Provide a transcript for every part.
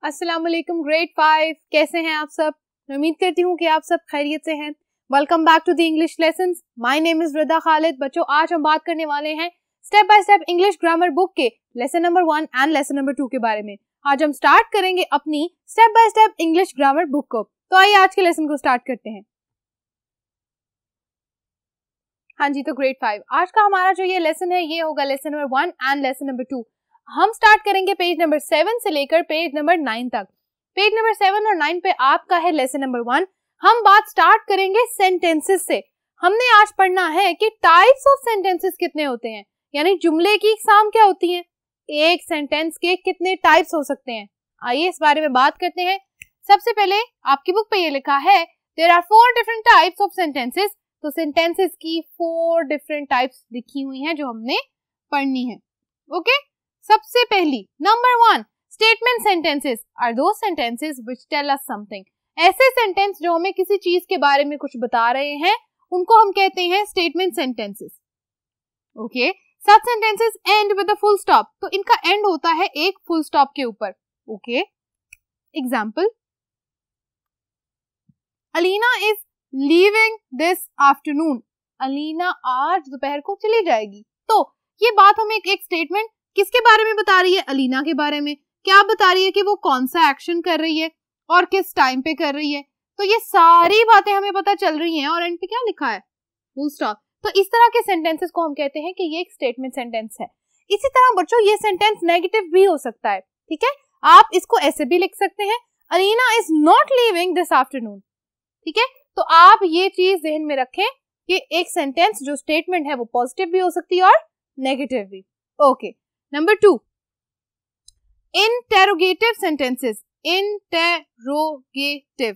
अस्सलाम वालेकुम ग्रेड 5, कैसे हैं आप सब? मैं उम्मीद करती हूँ कि आप सब खैरियत से हैं। Welcome back to the English lessons. My name is Rida Khalid. बच्चों, आज हम बात करने वाले हैं step by step English grammar book के lesson number 1 and lesson number 2 के बारे में। आज हम स्टार्ट करेंगे अपनी step by step English grammar book को। तो आइए आज के लेसन को स्टार्ट करते हैं। हाँ जी, तो ग्रेड 5 आज का हमारा जो ये लेसन है ये होगा lesson number 1 and lesson number 2। हम स्टार्ट करेंगे पेज नंबर 7 से लेकर पेज नंबर 9 तक। पेज नंबर 7 और 9 पे आपका है लेसन नंबर 1। हम बात स्टार्ट करेंगे सेंटेंसेस से। हमने आज पढ़ना है कि टाइप्स ऑफ सेंटेंसेस कितने होते हैं, यानी जुमले की इकसाम क्या होती है, एक सेंटेंस के कितने टाइप्स हो सकते हैं। आइए इस बारे में बात करते हैं। सबसे पहले आपकी बुक पे ये लिखा है there are 4 different types of sentences. तो सेंटेंसेस की 4 डिफरेंट टाइप्स लिखी हुई हैं जो हमने पढ़नी है। ओके, सबसे पहली number 1, statement sentences are those sentences which tell us something. ऐसे सेंटेंस जो हमें किसी चीज के बारे में कुछ बता रहे हैं उनको हम कहते हैं statement sentences. Okay, such sentences end with a full stop. तो इनका एंड होता है एक फुल स्टॉप के ऊपर। Okay, example, Alina is leaving this afternoon. Alina आज दोपहर को चली जाएगी। तो ये बात हमें एक स्टेटमेंट किसके बारे में बता रही है? अलीना के बारे में। क्या बता रही है कि वो कौन सा एक्शन कर रही है और किस टाइम पे कर रही है। तो ये सारी बातें हमें पता चल रही हैं और एंड पे क्या लिखा है? Full stop. तो इस तरह के सेंटेंसेस को हम कहते हैं कि ये एक स्टेटमेंट सेंटेंस है। इसी तरह बच्चों ये सेंटेंस नेगेटिव भी हो सकता है। ठीक है, आप इसको ऐसे भी लिख सकते हैं, Alina is not leaving this afternoon. ठीक है, तो आप ये चीज ध्यान में रखें कि एक सेंटेंस जो स्टेटमेंट है वो पॉजिटिव भी हो सकती है और नेगेटिव भी। Okay, number 2, interrogative sentences. Interrogative.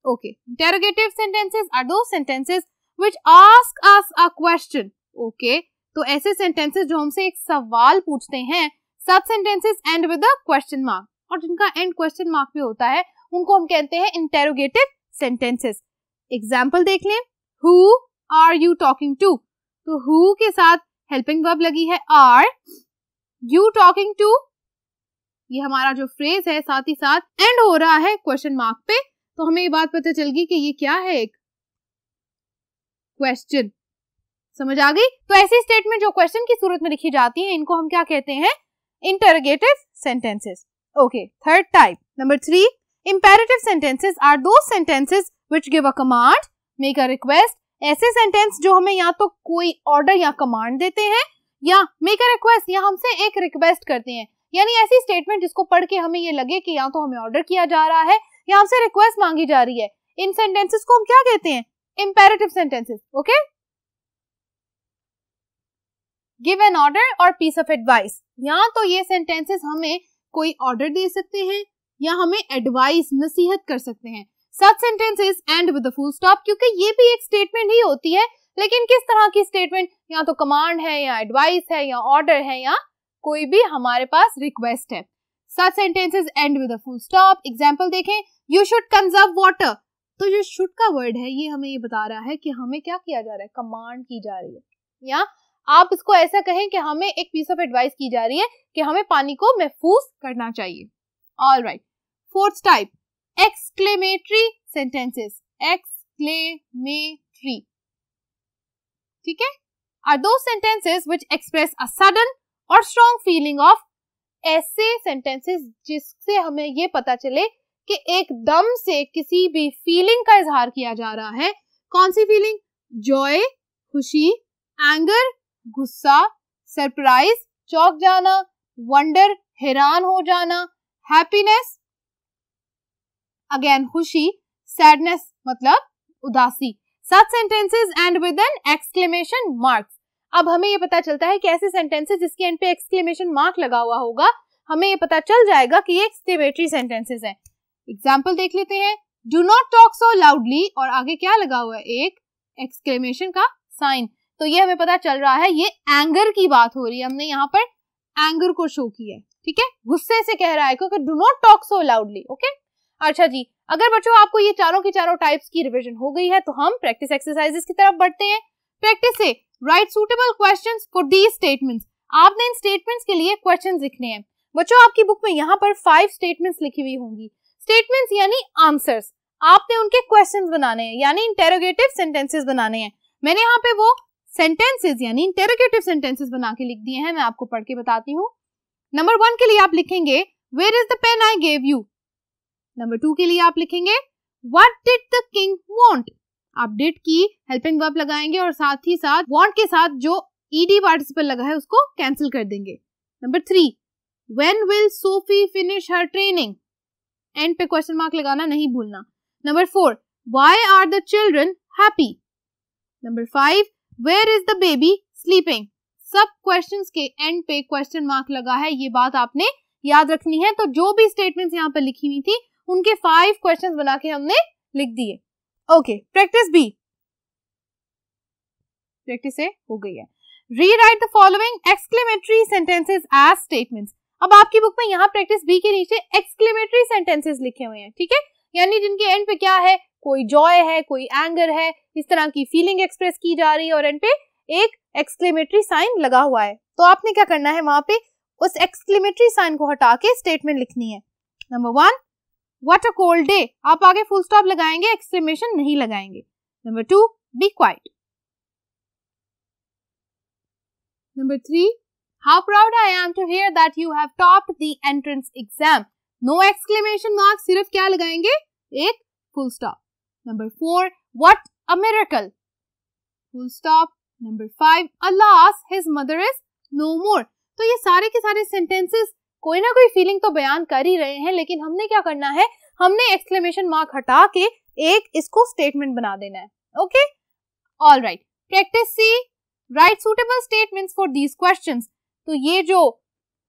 Okay, interrogative sentences are those sentences which ask us a question. Okay, तो ऐसे सेंटेंसेस जो हमसे एक सवाल पूछते हैं। Such sentences end with a question mark, और जिनका एंड क्वेश्चन मार्क भी होता है उनको हम कहते हैं इंटेरोगेटिव सेंटेंसेस। एग्जाम्पल देख लें, who are you talking to. तो हु के साथ हेल्पिंग वर्ब लगी है आर, यू टॉकिंग टू ये हमारा जो फ्रेज है, साथ ही साथ एंड हो रहा है क्वेश्चन मार्क पे। तो हमें ये बात पता चल गई कि ये क्या है, एक क्वेश्चन। समझ आ गई? तो ऐसी स्टेटमेंट जो क्वेश्चन की सूरत में लिखी जाती है इनको हम क्या कहते हैं? Interrogative sentences. Okay, third type, number 3, imperative sentences are those sentences which give a command, make a request। ऐसे सेंटेंस जो हमें या तो कोई ऑर्डर या कमांड देते हैं या make a request या हमसे एक रिक्वेस्ट करते हैं। यानी ऐसी स्टेटमेंट जिसको पढ़ के हमें ये लगे कि या तो हमें ऑर्डर किया जा रहा है या हमसे रिक्वेस्ट मांगी जा रही है। इन सेंटेंसेस को हम क्या कहते हैं? imperative sentences। Okay, give an order or piece of advice। या तो ये सेंटेंसेस हमें कोई ऑर्डर दे सकते हैं या हमें एडवाइस, नसीहत कर सकते हैं। Such sentences end with the full stop, क्योंकि ये भी एक स्टेटमेंट ही होती है, लेकिन किस तरह की स्टेटमेंट? या तो कमांड है या एडवाइस है या ऑर्डर है या कोई भी हमारे पास रिक्वेस्ट है। Such sentences end with the full stop. Example देखें, यू शुड कंजर्व वाटर। तो जो शुड का वर्ड है ये हमें ये बता रहा है कि हमें क्या किया जा रहा है, कमांड की जा रही है। या आप इसको ऐसा कहें कि हमें एक पीस ऑफ एडवाइस की जा रही है कि हमें पानी को महफूज करना चाहिए। Alright, fourth type, exclamatory sentences. Exclamatory, ठीक है, are those sentences which express a sudden और स्ट्रॉन्ग फीलिंग ऑफ। ऐसे सेंटेंसेस जिससे हमें ये पता चले कि एकदम से किसी भी फीलिंग का इजहार किया जा रहा है। कौन सी फीलिंग? जॉय, खुशी, एंगर, गुस्सा, सरप्राइज, चौंक जाना, वंडर, हैरान हो जाना, हैप्पीनेस, अगेन खुशी, सैडनेस मतलब उदासी। Such sentences end with an exclamation marks. अब हमें ये पता चलता है कि ऐसे सेंटेंसेस जिसके एंड पे एक्सक्लेमेशन मार्क लगा हुआ होगा, हमें ये पता चल जाएगा कि ये एक्सक्लेमेटरी सेंटेंसेस हैं। एग्जाम्पल देख लेते हैं, do not talk so loudly, और आगे क्या लगा हुआ है? एक एक्सक्लेमेशन का साइन। तो ये हमें पता चल रहा है ये एंगर की बात हो रही है। हमने यहाँ पर एंगर को शो किया है। ठीक है, गुस्से से कह रहा है क्योंकि do not talk so loudly. Okay, अच्छा जी, अगर बच्चों आपको ये चारों की चारों टाइप्स की रिवीजन हो गई है तो हम प्रैक्टिस एक्सरसाइजेस की तरफ बढ़ते हैं। प्रैक्टिस से right suitable questions for these statements. आपने इन स्टेटमेंट्स के लिए क्वेश्चंस लिखने हैं। बच्चों आपकी बुक में यहाँ पर 5 स्टेटमेंट्स लिखी हुई होंगी। स्टेटमेंट्स यानी आंसर्स, आपने उनके क्वेश्चंस बनाने हैं यानी इंटेरोगेटिव सेंटेंसेस बनाने हैं। मैंने यहाँ पे वो सेंटेंसेस यानी इंटेरोगेटिव सेंटेंसेस बना के लिख दिए हैं, मैं आपको पढ़ के बताती हूँ। नंबर 1 के लिए आप लिखेंगे where is the pen I gave you. Number 2 के लिए आप लिखेंगे what did the king want. आप डिड की हेल्पिंग वर्ब लगाएंगे और साथ ही साथ वांट के साथ जो ईडी पार्टिसिपल लगा है उसको कैंसिल कर देंगे। Number 3 when will Sophie finish her training, end पे क्वेश्चन मार्क लगाना नहीं भूलना। Number 4 why are the children happy. Number 5 where is the baby sleeping. सब क्वेश्चंस के एंड पे क्वेश्चन मार्क लगा है, ये बात आपने याद रखनी है। तो जो भी स्टेटमेंट्स यहाँ पर लिखी हुई थी उनके 5 क्वेश्चंस बना के हमने लिख दिए। Okay, practice B, practice A हो गई है। Rewrite the following exclamatory sentences as statements. अब आपकी बुक में यहाँ प्रैक्टिस बी के नीचे एक्सक्लेमेटरी सेंटेंसेस लिखे हुए हैं, ठीक है, यानी जिनके एंड पे क्या है, कोई जॉय है, कोई एंगर है, इस तरह की फीलिंग एक्सप्रेस की जा रही है और एंड पे एक एक्सक्लेमेटरी साइन लगा हुआ है। तो आपने क्या करना है, वहां पे उस एक्सक्लेमेटरी साइन को हटा के स्टेटमेंट लिखनी है। Number 1 what a cold day, आप आगे फुल स्टॉप लगाएंगे, एक्सक्लेमेशन नहीं लगाएंगे। Number 2 be quiet. Number 3 how proud I am to hear that you have topped the entrance exam. No exclamation mark, सिर्फ क्या लगाएंगे, एक full stop. Number 4 what a miracle, full stop. Number 5 alas his mother is no more. तो ये सारे के सारे sentences कोई ना कोई फीलिंग तो बयान कर ही रहे हैं, लेकिन हमने क्या करना है, हमने एक्सक्लेमेशन मार्क हटा के एक इसको स्टेटमेंट बना देना है। Okay, alright. Practice C write suitable statements for these questions. तो ये जो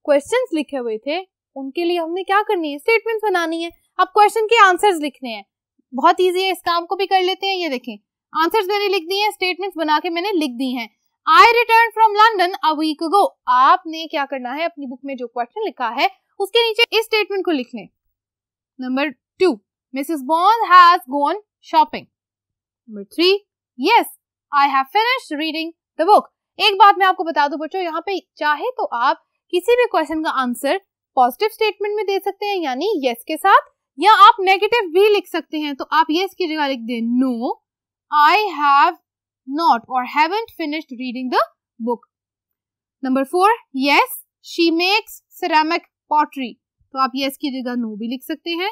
क्वेश्चंस लिखे हुए थे उनके लिए हमने क्या करनी है, स्टेटमेंट्स बनानी है। अब क्वेश्चन के आंसर्स लिखने हैं, बहुत इजी है, इस काम को भी कर लेते हैं। ये देखें, आंसर्स मैंने लिख दिए हैं, स्टेटमेंट्स बना के मैंने लिख दी हैं। I returned from London a week ago। आपने क्या करना है, अपनी बुक में जो क्वेश्चन लिखा है उसके नीचे इस स्टेटमेंट को लिख लें। Number 2 Mrs. Bond has gone shopping। Number 3 Yes, I have finished reading the book। एक बात मैं आपको बता दूं बच्चों, यहाँ पे चाहे तो आप किसी भी क्वेश्चन का आंसर पॉजिटिव स्टेटमेंट में दे सकते हैं यानी yes के साथ, या आप नेगेटिव भी लिख सकते हैं। तो आप yes की जगह लिख दें No, I have not or haven't finished reading the book। Number 4 yes, she makes ceramic pottery। तो आप yes की जगह no भी लिख सकते हैं।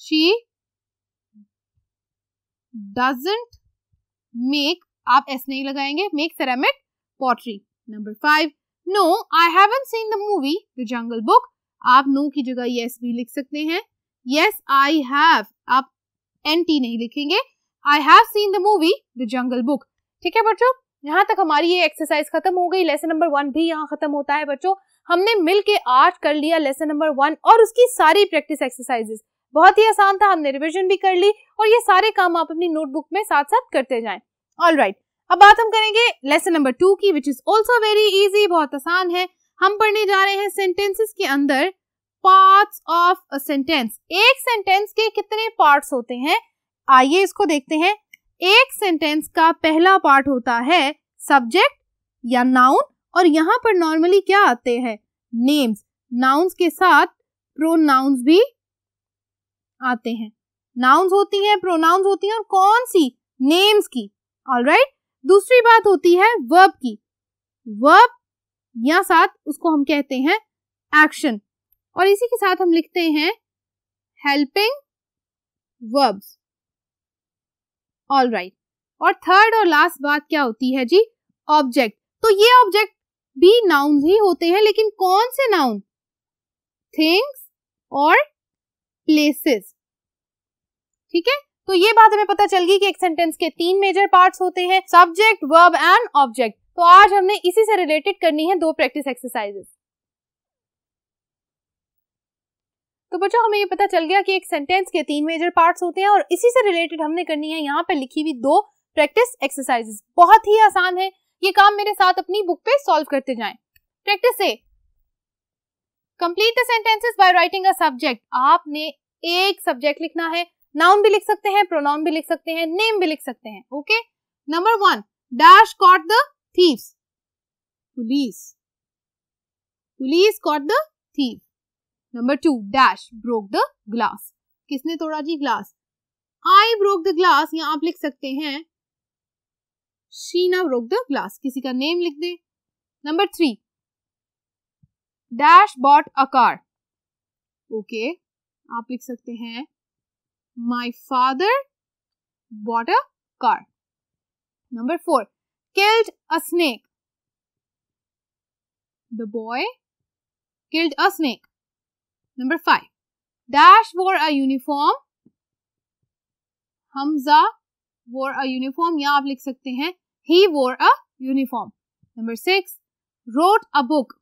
She doesn't make, आप s नहीं लगाएंगे, make ceramic pottery। Number 5 no, I haven't seen the movie The Jungle Book। आप no की जगह yes भी लिख सकते हैं। Yes, I have, आप nt नहीं लिखेंगे, I have seen the movie The Jungle Book। ठीक है बच्चों, यहाँ तक हमारी ये एक्सरसाइज खत्म हो गई। लेसन नंबर 1 भी यहाँ खत्म होता है बच्चों। हमने मिलके आज कर लिया लेसन नंबर 1 और उसकी सारी प्रैक्टिस एक्सरसाइजेस। बहुत ही आसान था, हमने रिवीजन भी कर ली और ये सारे काम आप अपनी नोटबुक में साथ साथ करते जाएं। ऑलराइट, अब बात हम करेंगे लेसन नंबर 2 की, which is also very easy, बहुत आसान है। हम पढ़ने जा रहे हैं सेंटेंसेस के अंदर पार्ट्स ऑफ अ सेंटेंस। एक सेंटेंस के कितने पार्ट्स होते हैं, आइए इसको देखते हैं। एक सेंटेंस का पहला पार्ट होता है सब्जेक्ट या नाउन, और यहाँ पर नॉर्मली क्या आते हैं, नेम्स। नाउन्स के साथ प्रोनाउंस भी आते हैं। नाउन्स होती हैं, प्रोनाउंस होती हैं, और कौन सी, नेम्स की। ऑलराइट, दूसरी बात होती है वर्ब की। वर्ब या साथ उसको हम कहते हैं एक्शन, और इसी के साथ हम लिखते हैं हेल्पिंग वर्ब्स। ऑलराइट, और थर्ड और लास्ट बात क्या होती है जी, ऑब्जेक्ट। तो ये ऑब्जेक्ट भी नाउन्स ही होते हैं, लेकिन कौन से नाउन, थिंग्स और प्लेसेस। ठीक है, तो ये बात हमें पता चल गई कि एक सेंटेंस के 3 मेजर पार्ट्स होते हैं, सब्जेक्ट, वर्ब एंड ऑब्जेक्ट। तो आज हमने इसी से रिलेटेड करनी है 2 प्रैक्टिस एक्सरसाइजेस। तो बच्चों हमें ये पता चल गया कि एक सेंटेंस के 3 मेजर पार्ट्स होते हैं और इसी से रिलेटेड हमने करनी है यहाँ पे लिखी हुई 2 प्रैक्टिस एक्सरसाइजेस। बहुत ही आसान है, ये काम मेरे साथ अपनी बुक पे सॉल्व करते जाएं। प्रैक्टिस से complete the sentences by writing a subject. आपने एक सब्जेक्ट लिखना है, नाउन भी लिख सकते हैं, प्रोनाउन भी लिख सकते हैं, नेम भी लिख सकते हैं। Okay, number 1 dash caught the thieves, police, police caught the thief. Number 2 dash broke the glass, किसने तोड़ा जी glass, I broke the glass, या आप लिख सकते हैं शीना ब्रोक द ग्लास, किसी का नेम लिख दे। नंबर 3 dash bought a car, okay आप लिख सकते हैं my father bought a car. Number 4 killed a snake, the boy killed a snake. Number 5 dash wore a uniform, Hamza वोर अ यूनिफॉर्म, या आप लिख सकते हैं ही वोर a uniform. Number 6 wrote a book,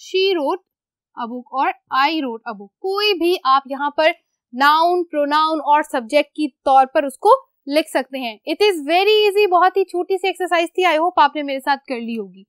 she wrote a book और I wrote a book. कोई भी आप यहाँ पर नाउन, प्रोनाउन और सब्जेक्ट की तौर पर उसको लिख सकते हैं। इट इज वेरी इजी, बहुत ही छोटी सी एक्सरसाइज थी, आई होप आपने मेरे साथ कर ली होगी।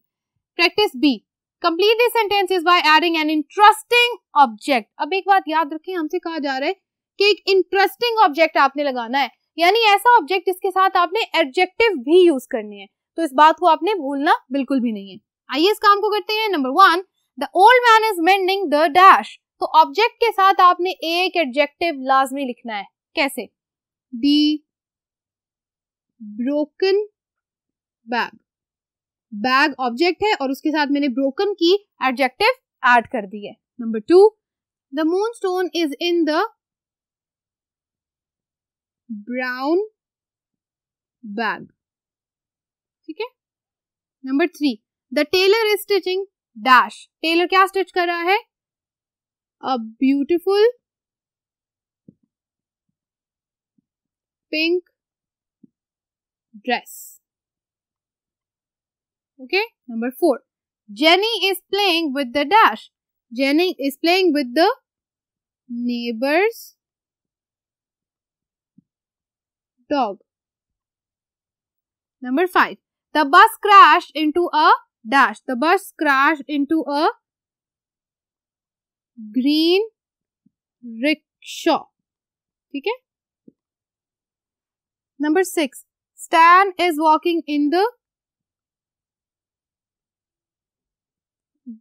Practice B, complete this sentences by adding an interesting object. अब एक बात याद रखें, हमसे कहा जा रहा है कि एक इंटरेस्टिंग ऑब्जेक्ट आपने लगाना है, यानी ऐसा ऑब्जेक्ट जिसके साथ आपने एडजेक्टिव भी यूज करने हैं, तो इस बात को आपने भूलना बिल्कुल भी नहीं है। आइए इस काम को करते हैं। Number 1 the old man is mending the dash, तो ऑब्जेक्ट के साथ आपने एक एडजेक्टिव लाजमी लिखना है। कैसे, दी ब्रोकन बैग, बैग ऑब्जेक्ट है और उसके साथ मैंने ब्रोकन की एडजेक्टिव ऐड कर दी है। Number 2 the moonstone is in the brown bag, ठीक है। Number 3 the tailor is stitching dash, tailor क्या स्टिच कर रहा है, a beautiful pink dress, okay. Number 4 Jenny is playing with the dash, Jenny is playing with the neighbor's dog. Number 5 the bus crashed into a dash, the bus crashed into a green rickshaw, ठीक है। Number 6 Stan is walking in the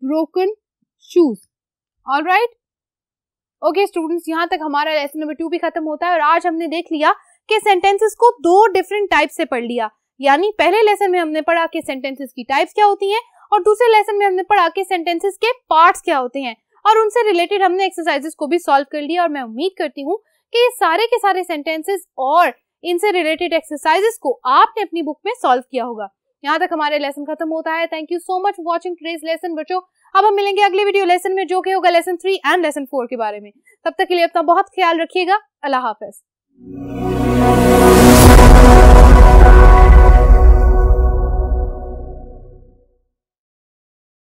broken shoes, all right. Okay students, यहाँ तक हमारा lesson number 2 भी खत्म होता है और आज हमने देख लिया कि सेंटेंसेस को 2 डिफरेंट टाइप से पढ़ लिया। यानी पहले लेसन में हमने पढ़ा कि सेंटेंसेस की टाइप्स क्या होती हैं और दूसरे लेसन में हमने पढ़ा कि सेंटेंसेस के पार्ट्स क्या होते हैं और उनसे रिलेटेड हमने एक्सरसाइजेस को भी सॉल्व कर लिया। और मैं उम्मीद करती हूँ कि ये सारे के सारे सेंटेंसेस और इनसे रिलेटेड एक्सरसाइजेस को आपने अपनी बुक में सॉल्व किया होगा। यहाँ तक हमारे लेसन खत्म होता है। Thank you so much for watching today's lesson बच्चों। अब हम मिलेंगे अगले वीडियो लेसन में जो कि होगा लेसन 3 एंड लेसन 4 के बारे में। तब तक के लिए अपना बहुत ख्याल रखिएगा। अल्लाह हाफिज।